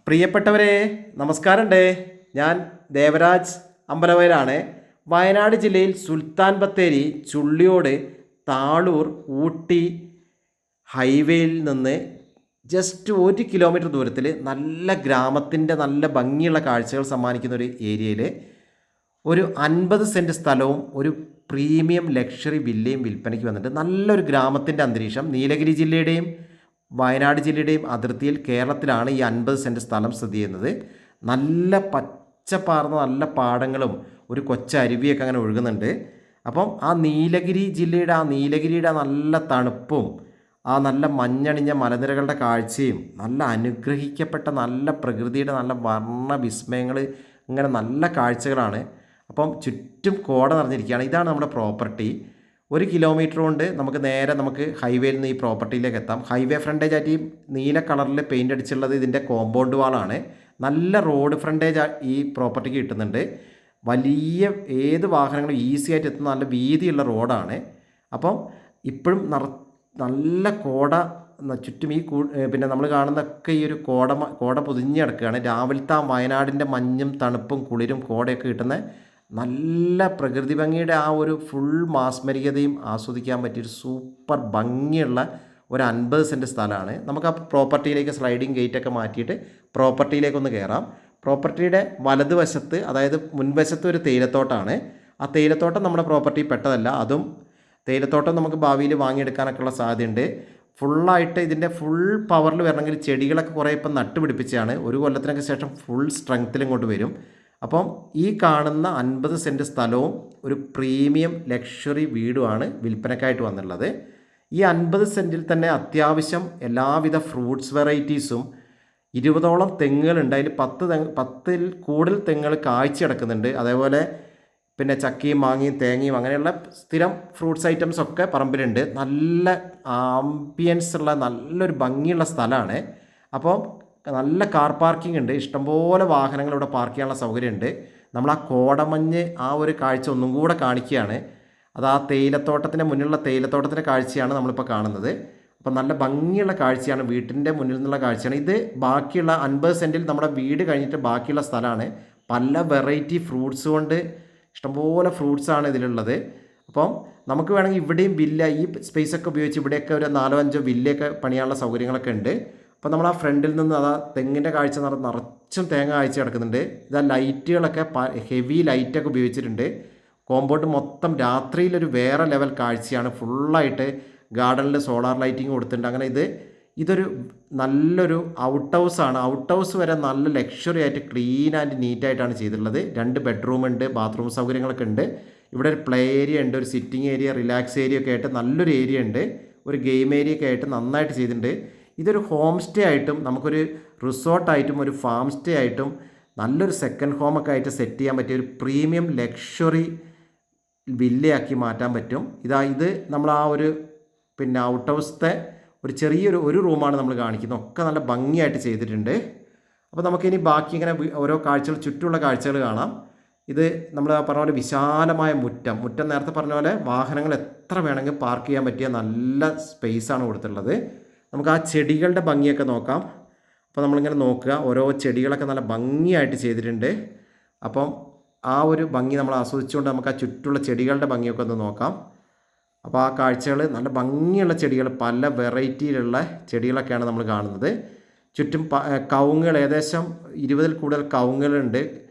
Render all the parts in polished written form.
പ്രിയപ്പെട്ടവരെ, നമസ്കാരമുണ്ട്. ഞാൻ ദേവരാജ് അമ്പലവയലാണ്. വയനാട് ജില്ലയിൽ സുൽത്താൻ ബത്തേരി, ചുള്ളിയോട്, താളൂർ, ഊട്ടി ഹൈവേയിൽ നിന്ന് ജസ്റ്റ് 1 കിലോമീറ്റർ ദൂരത്തിൽ നല്ല ഗ്രാമത്തിൻ്റെ നല്ല ഭംഗിയുള്ള കാഴ്ചകൾ സമ്മാനിക്കുന്ന ഒരു ഏരിയയിൽ ഒരു 50 സെൻറ്റ് സ്ഥലവും ഒരു പ്രീമിയം ലക്ഷറി വില്ലയും വിൽപ്പനയ്ക്ക് വന്നിട്ട് നല്ലൊരു ഗ്രാമത്തിൻ്റെ അന്തരീക്ഷം. നീലഗിരി ജില്ലയുടെയും വയനാട് ജില്ലയുടെയും അതിർത്തിയിൽ കേരളത്തിലാണ് ഈ 50 സെൻറ്റ് സ്ഥലം സ്ഥിതി ചെയ്യുന്നത്. നല്ല പച്ചപ്പാർന്ന നല്ല പാടങ്ങളും ഒരു കൊച്ചരുവിയൊക്കെ അങ്ങനെ ഒഴുകുന്നുണ്ട്. അപ്പം ആ നീലഗിരിയുടെ നല്ല തണുപ്പും ആ നല്ല മഞ്ഞണിഞ്ഞ മലനിരകളുടെ കാഴ്ചയും നല്ല അനുഗ്രഹിക്കപ്പെട്ട നല്ല പ്രകൃതിയുടെ നല്ല വർണ്ണ വിസ്മയങ്ങൾ, ഇങ്ങനെ നല്ല കാഴ്ചകളാണ്. അപ്പം ചുറ്റും കോട നിറഞ്ഞിരിക്കുകയാണ്. ഇതാണ് നമ്മുടെ പ്രോപ്പർട്ടി. 1 കിലോമീറ്റർ കൊണ്ട് നമുക്ക് ഹൈവേയിൽ നിന്ന് ഈ പ്രോപ്പർട്ടിയിലേക്ക് എത്താം. ഹൈവേ ഫ്രണ്ടേജ് ആയിട്ട് ഈ നീല കളറിൽ പെയിൻ്റ് അടിച്ചുള്ളത് ഇതിൻ്റെ കോമ്പൗണ്ട് വാളാണ്. നല്ല റോഡ് ഫ്രണ്ടേജ് ഈ പ്രോപ്പർട്ടിക്ക് കിട്ടുന്നുണ്ട്. വലിയ ഏത് വാഹനങ്ങളും ഈസി ആയിട്ട് എത്തുന്ന നല്ല വീതിയുള്ള റോഡാണ്. അപ്പം ഇപ്പോഴും നല്ല കോട ചുറ്റും പിന്നെ നമ്മൾ കാണുന്നതൊക്കെ ഈ ഒരു കോട പൊതിഞ്ഞ് കിടക്കുകയാണ്. രാവിലത്തെ ആ വയനാടിൻ്റെ മഞ്ഞും തണുപ്പും കുളിരും കോടയൊക്കെ കിട്ടുന്ന നല്ല പ്രകൃതി ഭംഗിയുടെ ആ ഒരു ഫുൾ മാസ്മരികതയും ആസ്വദിക്കാൻ പറ്റിയൊരു സൂപ്പർ ഭംഗിയുള്ള ഒരു 50 സെൻറ്റ് സ്ഥലമാണ്. നമുക്ക് ആ പ്രോപ്പർട്ടിയിലേക്ക് സ്ലൈഡിങ് ഗേറ്റൊക്കെ മാറ്റിയിട്ട് പ്രോപ്പർട്ടിയിലേക്കൊന്ന് കയറാം. പ്രോപ്പർട്ടിയുടെ വലതുവശത്ത്, അതായത് മുൻവശത്ത് ഒരു തേയിലത്തോട്ടമാണ്. ആ തേയിലത്തോട്ടം നമ്മുടെ പ്രോപ്പർട്ടി പെട്ടതല്ല. അതും തേയിലത്തോട്ടം നമുക്ക് ഭാവിയിൽ വാങ്ങിയെടുക്കാനൊക്കെ ഉള്ള സാധ്യതയുണ്ട്. ഫുള്ളായിട്ട് ഇതിൻ്റെ ഫുൾ പവറിൽ വരണമെങ്കിൽ ചെടികളൊക്കെ കുറേ ഇപ്പം നട്ടുപിടിപ്പിച്ചാണ്. 1 കൊല്ലത്തിനൊക്കെ ശേഷം ഫുൾ സ്ട്രെങ്ത്തിലും കൊണ്ട് വരും. അപ്പം ഈ കാണുന്ന 50 സെൻറ്റ് സ്ഥലവും ഒരു പ്രീമിയം ലക്ഷറി വീടുമാണ് വിൽപ്പനക്കായിട്ട് വന്നിട്ടുള്ളത്. ഈ 50 സെൻറ്റിൽ തന്നെ അത്യാവശ്യം എല്ലാവിധ ഫ്രൂട്ട്സ് വെറൈറ്റീസും 20ഓളം തെങ്ങുകളുണ്ട്. അതിൽ 10ൽ കൂടുതൽ തെങ്ങുകൾ കായ്ച്ചു കിടക്കുന്നുണ്ട്. അതേപോലെ പിന്നെ ചക്കയും മാങ്ങയും തേങ്ങയും അങ്ങനെയുള്ള സ്ഥിരം ഫ്രൂട്ട്സ് ഐറ്റംസ് ഒക്കെ പറമ്പിലുണ്ട്. നല്ല ആംബിയൻസ് ഉള്ള നല്ലൊരു ഭംഗിയുള്ള സ്ഥലമാണ്. അപ്പോൾ നല്ല കാർ പാർക്കിംഗ് ഉണ്ട്. ഇഷ്ടംപോലെ വാഹനങ്ങൾ ഇവിടെ പാർക്ക് ചെയ്യാനുള്ള സൗകര്യമുണ്ട്. നമ്മൾ ആ കോടമഞ്ഞ് ആ ഒരു കാഴ്ച ഒന്നും കൂടെ കാണിക്കുകയാണ്. അത് ആ തേയിലത്തോട്ടത്തിൻ്റെ മുന്നിലുള്ള തേയിലത്തോട്ടത്തിൻ്റെ കാഴ്ചയാണ് നമ്മളിപ്പോൾ കാണുന്നത്. അപ്പോൾ നല്ല ഭംഗിയുള്ള കാഴ്ചയാണ്, വീട്ടിൻ്റെ മുന്നിൽ നിന്നുള്ള കാഴ്ചയാണ് ഇത്. ബാക്കിയുള്ള 50 സെൻറ്റിൽ നമ്മുടെ വീട് കഴിഞ്ഞിട്ട് ബാക്കിയുള്ള സ്ഥലമാണ്. പല വെറൈറ്റി ഫ്രൂട്ട്സ് കൊണ്ട് ഇഷ്ടംപോലെ ഫ്രൂട്ട്സാണ് ഇതിലുള്ളത്. അപ്പം നമുക്ക് വേണമെങ്കിൽ ഇവിടെയും വില്ല, ഈ സ്പേസൊക്കെ ഉപയോഗിച്ച് ഇവിടെയൊക്കെ ഒരു 4-5 വില്ലയൊക്കെ പണിയാനുള്ള സൗകര്യങ്ങളൊക്കെ ഉണ്ട്. അപ്പോൾ നമ്മൾ ആ ഫ്രണ്ടിൽ നിന്ന് അതാ തെങ്ങിൻ്റെ കാഴ്ച നിറച്ചും തേങ്ങ കാഴ്ച കിടക്കുന്നുണ്ട്. ഇതാ ലൈറ്റുകളൊക്കെ ഹെവി ലൈറ്റൊക്കെ ഉപയോഗിച്ചിട്ടുണ്ട്. കോമ്പൗണ്ട് മൊത്തം രാത്രിയിലൊരു വേറെ ലെവൽ കാഴ്ചയാണ്. ഫുള്ളായിട്ട് ഗാർഡനിൽ സോളാർ ലൈറ്റിങ് കൊടുത്തിട്ടുണ്ട്. അങ്ങനെ ഇതൊരു നല്ലൊരു ഔട്ട് ഹൗസാണ്. ഔട്ട് ഹൗസ് വരെ നല്ല ലക്ഷറി ആയിട്ട് ക്ലീൻ ആൻഡ് നീറ്റായിട്ടാണ് ചെയ്തിട്ടുള്ളത്. 2 ബെഡ്റൂമുണ്ട്, ബാത്റൂം സൗകര്യങ്ങളൊക്കെ ഉണ്ട്. ഇവിടെ ഒരു പ്ലേ ഏരിയ ഉണ്ട്, ഒരു സിറ്റിംഗ് ഏരിയ, റിലാക്സ് ഏരിയ ഒക്കെ ആയിട്ട് നല്ലൊരു ഏരിയ ഉണ്ട്. ഒരു ഗെയിം ഏരിയ ഒക്കെ ആയിട്ട് നന്നായിട്ട് ചെയ്തിട്ടുണ്ട്. ഇതൊരു ഹോം സ്റ്റേ ആയിട്ടും നമുക്കൊരു റിസോർട്ടായിട്ടും ഒരു ഫാം സ്റ്റേ ആയിട്ടും നല്ലൊരു സെക്കൻഡ് ഹോമൊക്കെ ആയിട്ട് സെറ്റ് ചെയ്യാൻ പറ്റിയ ഒരു പ്രീമിയം ലക്ഷറി വില്ലയാക്കി മാറ്റാൻ പറ്റും. ഇത് നമ്മൾ ആ ഒരു പിന്നെ ഔട്ട് ഹൗസത്തെ ഒരു ചെറിയൊരു റൂമാണ് നമ്മൾ കാണിക്കുന്നത്. ഒക്കെ നല്ല ഭംഗിയായിട്ട് ചെയ്തിട്ടുണ്ട്. അപ്പോൾ നമുക്കിനി ബാക്കി ഇങ്ങനെ ഓരോ കാഴ്ചകൾ, ചുറ്റുമുള്ള കാഴ്ചകൾ കാണാം. ഇത് നമ്മൾ പറഞ്ഞ പോലെ വിശാലമായ മുറ്റം നേരത്തെ പറഞ്ഞ പോലെ വാഹനങ്ങൾ എത്ര വേണമെങ്കിൽ പാർക്ക് ചെയ്യാൻ പറ്റിയ നല്ല സ്പേസാണ് കൊടുത്തിട്ടുള്ളത്. നമുക്ക് ആ ചെടികളുടെ ഭംഗിയൊക്കെ നോക്കാം. അപ്പോൾ നമ്മളിങ്ങനെ നോക്കുക, ഓരോ ചെടികളൊക്കെ നല്ല ഭംഗിയായിട്ട് ചെയ്തിട്ടുണ്ട്. അപ്പം ആ ഒരു ഭംഗി നമ്മൾ ആസ്വദിച്ചുകൊണ്ട് നമുക്ക് ആ ചുറ്റുള്ള ചെടികളുടെ ഭംഗിയൊക്കെ ഒന്ന് നോക്കാം. അപ്പോൾ ആ കാഴ്ചകൾ, നല്ല ഭംഗിയുള്ള ചെടികൾ, പല വെറൈറ്റിയിലുള്ള ചെടികളൊക്കെയാണ് നമ്മൾ കാണുന്നത്. ചുറ്റും കവുങ്ങുകൾ, ഏകദേശം 20ൽ കൂടുതൽ കവുങ്ങുകളുണ്ട്.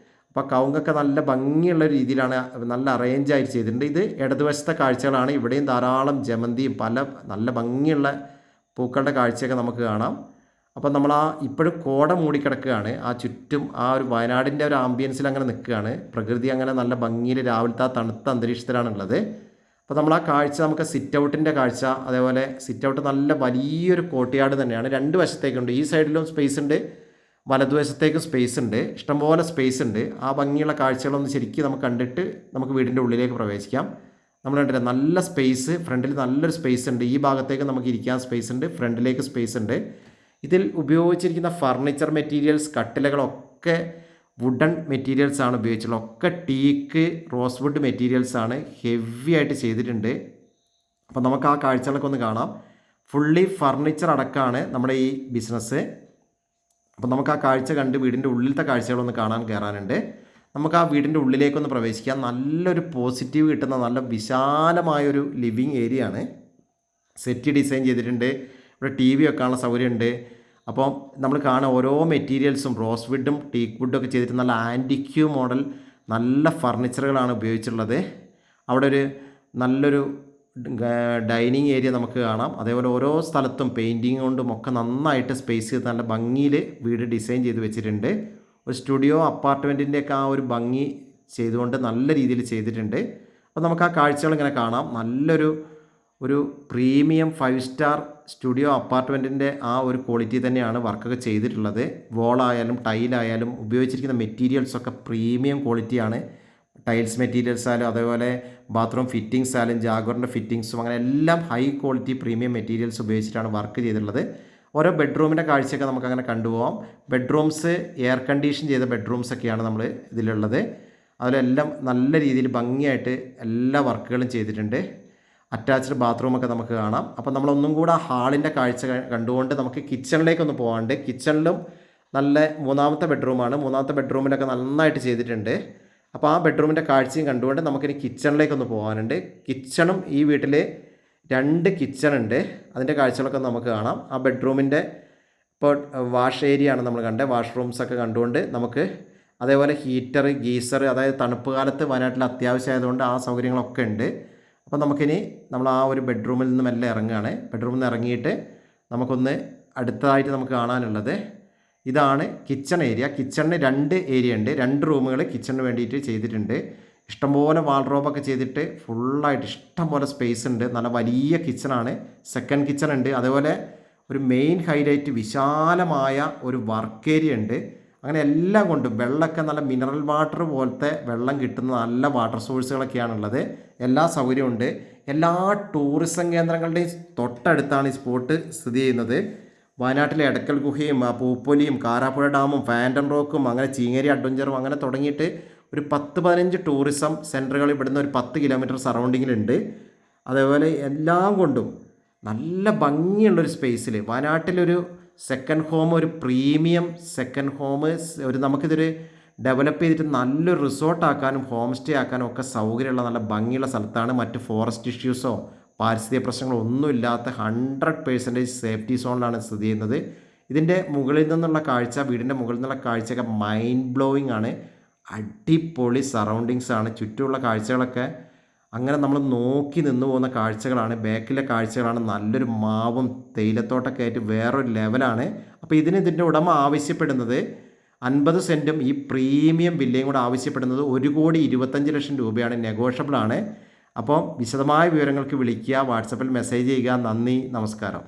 അപ്പോൾ കവുങ്ങൊക്കെ നല്ല ഭംഗിയുള്ള രീതിയിലാണ് നല്ല അറേഞ്ചായിട്ട് ചെയ്തിട്ടുണ്ട്. ഇത് ഇടതുവശത്തെ കാഴ്ചകളാണ്. ഇവിടെയും ധാരാളം ജമന്തിയും പല നല്ല ഭംഗിയുള്ള പൂക്കളുടെ കാഴ്ചയൊക്കെ നമുക്ക് കാണാം. അപ്പോൾ നമ്മൾ ഇപ്പോഴും കോട മൂടിക്കിടക്കുകയാണ്. ആ ചുറ്റും ആ ഒരു വയനാടിൻ്റെ ഒരു ആംബിയൻസിൽ അങ്ങനെ നിൽക്കുകയാണ്. പ്രകൃതി അങ്ങനെ നല്ല ഭംഗിയിൽ രാവിലത്തെ ആ തണുത്ത അന്തരീക്ഷത്തിലാണുള്ളത്. അപ്പോൾ നമ്മൾ ആ കാഴ്ച, നമുക്ക് സിറ്റ് ഔട്ടിൻ്റെ കാഴ്ച, അതേപോലെ സിറ്റ് ഔട്ട് നല്ല വലിയൊരു കോർട്ട്യാർഡ് തന്നെയാണ്. 2 വശത്തേക്കുണ്ട്. ഈ സൈഡിലും സ്പേസ് ഉണ്ട്, വലതുവശത്തേക്കും സ്പേസ് ഉണ്ട്. ഇഷ്ടംപോലെ സ്പേസ് ഉണ്ട്. ആ ഭംഗിയുള്ള കാഴ്ചകളൊന്ന് ശരിക്കും നമുക്ക് കണ്ടിട്ട് നമുക്ക് വീടിൻ്റെ ഉള്ളിലേക്ക് പ്രവേശിക്കാം. നമ്മൾ കണ്ടില്ല, നല്ല സ്പേസ്, ഫ്രണ്ടിൽ നല്ലൊരു സ്പേസ് ഉണ്ട്. ഈ ഭാഗത്തേക്ക് നമുക്ക് ഇരിക്കാൻ സ്പേസ് ഉണ്ട്, ഫ്രണ്ടിലേക്ക് സ്പേസ് ഉണ്ട്. ഇതിൽ ഉപയോഗിച്ചിരിക്കുന്ന ഫർണിച്ചർ മെറ്റീരിയൽസ്, കട്ടിലകളൊക്കെ വുഡൻ മെറ്റീരിയൽസ് ആണ് ഉപയോഗിച്ചിട്ടുള്ളത്. ഒക്കെ ടീക്ക്, റോസ് വുഡ് മെറ്റീരിയൽസ് ആണ്, ഹെവി ആയിട്ട് ചെയ്തിട്ടുണ്ട്. അപ്പോൾ നമുക്ക് ആ കാഴ്ചകളൊക്കെ ഒന്ന് കാണാം. ഫുള്ളി ഫർണിച്ചർ അടക്കമാണ് നമ്മുടെ ഈ ബിസിനസ്. അപ്പോൾ നമുക്ക് ആ കാഴ്ച കണ്ട് വീടിൻ്റെ ഉള്ളിലത്തെ കാഴ്ചകളൊന്ന് കാണാൻ കയറാനുണ്ട്. നമുക്ക് ആ വീടിൻ്റെ ഉള്ളിലേക്കൊന്ന് പ്രവേശിക്കാം. നല്ലൊരു പോസിറ്റീവ് കിട്ടുന്ന നല്ല വിശാലമായൊരു ലിവിങ് ഏരിയ ആണ്. സെറ്റ് ഡിസൈൻ ചെയ്തിട്ടുണ്ട്. ഇവിടെ ടി വി വെക്കാനുള്ള സൗകര്യമുണ്ട്. അപ്പോൾ നമ്മൾ കാണുന്ന ഓരോ മെറ്റീരിയൽസും റോസ് വുഡും ടീക്ക് വുഡും ഒക്കെ ചെയ്തിട്ട് നല്ല ആൻറ്റിക്യൂ മോഡൽ നല്ല ഫർണിച്ചറുകളാണ് ഉപയോഗിച്ചിട്ടുള്ളത്. അവിടെ ഒരു നല്ലൊരു ഡൈനിങ് ഏരിയ നമുക്ക് കാണാം. അതേപോലെ ഓരോ സ്ഥലത്തും പെയിൻറ്റിങ് കൊണ്ടും ഒക്കെ നന്നായിട്ട് സ്പേസ് ചെയ്ത് നല്ല ഭംഗിയിൽ വീട് ഡിസൈൻ ചെയ്ത് വെച്ചിട്ടുണ്ട്. ഒരു സ്റ്റുഡിയോ അപ്പാർട്ട്മെൻറ്റിൻ്റെയൊക്കെ ആ ഒരു ഭംഗി ചെയ്തുകൊണ്ട് നല്ല രീതിയിൽ ചെയ്തിട്ടുണ്ട്. അപ്പോൾ നമുക്ക് ആ കാഴ്ചകൾ ഇങ്ങനെ കാണാം. ഒരു പ്രീമിയം 5 സ്റ്റാർ സ്റ്റുഡിയോ അപ്പാർട്ട്മെൻറ്റിൻ്റെ ആ ഒരു ക്വാളിറ്റി തന്നെയാണ് വർക്കൊക്കെ ചെയ്തിട്ടുള്ളത്. വോളായാലും ടൈലായാലും ഉപയോഗിച്ചിരിക്കുന്ന മെറ്റീരിയൽസൊക്കെ പ്രീമിയം ക്വാളിറ്റിയാണ്. ടൈൽസ് മെറ്റീരിയൽസ് ആയാലും അതേപോലെ ബാത്റൂം ഫിറ്റിങ്സ് ആയാലും ജാഗോറിൻ്റെ ഫിറ്റിങ്സും അങ്ങനെ എല്ലാം ഹൈ ക്വാളിറ്റി പ്രീമിയം മെറ്റീരിയൽസ് ഉപയോഗിച്ചിട്ടാണ് വർക്ക് ചെയ്തിട്ടുള്ളത്. ഓരോ ബെഡ്റൂമിൻ്റെ കാഴ്ചയൊക്കെ നമുക്കങ്ങനെ കണ്ടുപോകാം. ബെഡ്റൂംസ് എയർ കണ്ടീഷൻ ചെയ്ത ബെഡ്റൂംസൊക്കെയാണ് നമ്മൾ ഇതിലുള്ളത്. അതിലെല്ലാം നല്ല രീതിയിൽ ഭംഗിയായിട്ട് എല്ലാ വർക്കുകളും ചെയ്തിട്ടുണ്ട്. അറ്റാച്ച്ഡ് ബാത്റൂമൊക്കെ നമുക്ക് കാണാം. അപ്പോൾ നമ്മളൊന്നും കൂടെ ആ ഹാളിൻ്റെ കാഴ്ച കണ്ടുകൊണ്ട് നമുക്ക് കിച്ചണിലേക്കൊന്ന് പോകാണ്ട്. കിച്ചണിലും നല്ല മൂന്നാമത്തെ ബെഡ്റൂമാണ്. മൂന്നാമത്തെ ബെഡ്റൂമിലൊക്കെ നന്നായിട്ട് ചെയ്തിട്ടുണ്ട്. അപ്പോൾ ആ ബെഡ്റൂമിൻ്റെ കാഴ്ചയും കണ്ടുകൊണ്ട് നമുക്കിനി കിച്ചണിലേക്കൊന്ന് പോകാനുണ്ട്. കിച്ചണും ഈ വീട്ടിൽ 2 കിച്ചണുണ്ട്. അതിൻ്റെ കാഴ്ചകളൊക്കെ നമുക്ക് കാണാം. ആ ബെഡ്റൂമിൻ്റെ ഇപ്പോൾ വാഷ് ഏരിയ ആണ് നമ്മൾ കണ്ടത്. വാഷ്റൂംസൊക്കെ കണ്ടുകൊണ്ട് നമുക്ക് അതേപോലെ ഹീറ്റർ ഗീസർ, അതായത് തണുപ്പ് കാലത്ത് വയനാട്ടിൽ അത്യാവശ്യമായതുകൊണ്ട് ആ സൗകര്യങ്ങളൊക്കെ ഉണ്ട്. അപ്പോൾ നമുക്കിനി നമ്മൾ ആ ഒരു ബെഡ്റൂമിൽ നിന്ന് മെല്ലെ ഇറങ്ങുകയാണ്. ബെഡ്റൂമിൽ നിന്ന് ഇറങ്ങിയിട്ട് നമുക്കൊന്ന് അടുത്തതായിട്ട് നമുക്ക് കാണാനുള്ളത് ഇതാണ് കിച്ചൺ ഏരിയ. കിച്ചണിന് 2 ഏരിയ ഉണ്ട്. 2 റൂമുകൾ കിച്ചണിന് വേണ്ടിയിട്ട് ചെയ്തിട്ടുണ്ട്. ഇഷ്ടംപോലെ വാൾഡ്രോബൊക്കെ ചെയ്തിട്ട് ഫുള്ളായിട്ട് ഇഷ്ടംപോലെ സ്പേസ് ഉണ്ട്. നല്ല വലിയ കിച്ചണാണ്. സെക്കൻഡ് കിച്ചൺ ഉണ്ട്. അതേപോലെ ഒരു മെയിൻ ഹൈലൈറ്റ് വിശാലമായ ഒരു വർക്ക് ഏരിയ ഉണ്ട്. അങ്ങനെ എല്ലാം കൊണ്ടും വെള്ളമൊക്കെ നല്ല മിനറൽ വാട്ടർ പോലത്തെ വെള്ളം കിട്ടുന്ന നല്ല വാട്ടർ സോഴ്സുകളൊക്കെയാണുള്ളത്. എല്ലാ സൗകര്യമുണ്ട്. എല്ലാ ടൂറിസം കേന്ദ്രങ്ങളുടെയും തൊട്ടടുത്താണ് ഈ സ്പോട്ട് സ്ഥിതി ചെയ്യുന്നത്. വയനാട്ടിലെ എടക്കൽ ഗുഹയും പൂപ്പൊലിയും കാരാപ്പുഴ ഡാമും ഫാൻറ്റം റോക്കും അങ്ങനെ ചീങ്ങേരി അഡ്വഞ്ചറും അങ്ങനെ തുടങ്ങിയിട്ട് ഒരു 10-15 ടൂറിസം സെൻറ്ററുകൾ ഇവിടുന്ന് ഒരു 10 കിലോമീറ്റർ സറൗണ്ടിങ്ങിലുണ്ട്. അതേപോലെ എല്ലാം കൊണ്ടും നല്ല ഭംഗിയുള്ളൊരു സ്പേസിൽ വയനാട്ടിലൊരു സെക്കൻഡ് ഹോം, ഒരു പ്രീമിയം സെക്കൻഡ് ഹോം, നമുക്കിതൊരു ഡെവലപ്പ് ചെയ്തിട്ട് നല്ലൊരു റിസോർട്ടാക്കാനും ഹോം സ്റ്റേ ആക്കാനും ഒക്കെ സൗകര്യമുള്ള നല്ല ഭംഗിയുള്ള സ്ഥലത്താണ്. മറ്റ് ഫോറസ്റ്റ് ഇഷ്യൂസോ പാരിസ്ഥിതിക പ്രശ്നങ്ങളോ ഒന്നുമില്ലാത്ത 100% സേഫ്റ്റി സോണിലാണ് സ്ഥിതി ചെയ്യുന്നത്. ഇതിൻ്റെ മുകളിൽ നിന്നുള്ള കാഴ്ച, വീടിൻ്റെ മുകളിൽ നിന്നുള്ള കാഴ്ചയൊക്കെ മൈൻഡ് ബ്ലോയിങ് ആണ്. അടിപൊളി സറൗണ്ടിങ്സ് ആണ്. ചുറ്റുമുള്ള കാഴ്ചകളൊക്കെ അങ്ങനെ നമ്മൾ നോക്കി നിന്ന് പോകുന്ന കാഴ്ചകളാണ്. ബാക്കിലെ കാഴ്ചകളാണ്. നല്ലൊരു മാവും തേയിലത്തോട്ടൊക്കെ ആയിട്ട് വേറൊരു ലെവലാണ്. അപ്പോൾ ഇതിൻ്റെ ഉടമ ആവശ്യപ്പെടുന്നത് 50 സെൻറ്റും ഈ പ്രീമിയം വില്ലയും കൂടെ ആവശ്യപ്പെടുന്നത് 1,25,00,000 രൂപയാണ്. നെഗോഷ്യബിൾ ആണ്. അപ്പോൾ വിശദമായ വിവരങ്ങൾക്ക് വിളിക്കുക, വാട്സപ്പിൽ മെസ്സേജ് ചെയ്യുക. നന്ദി, നമസ്കാരം.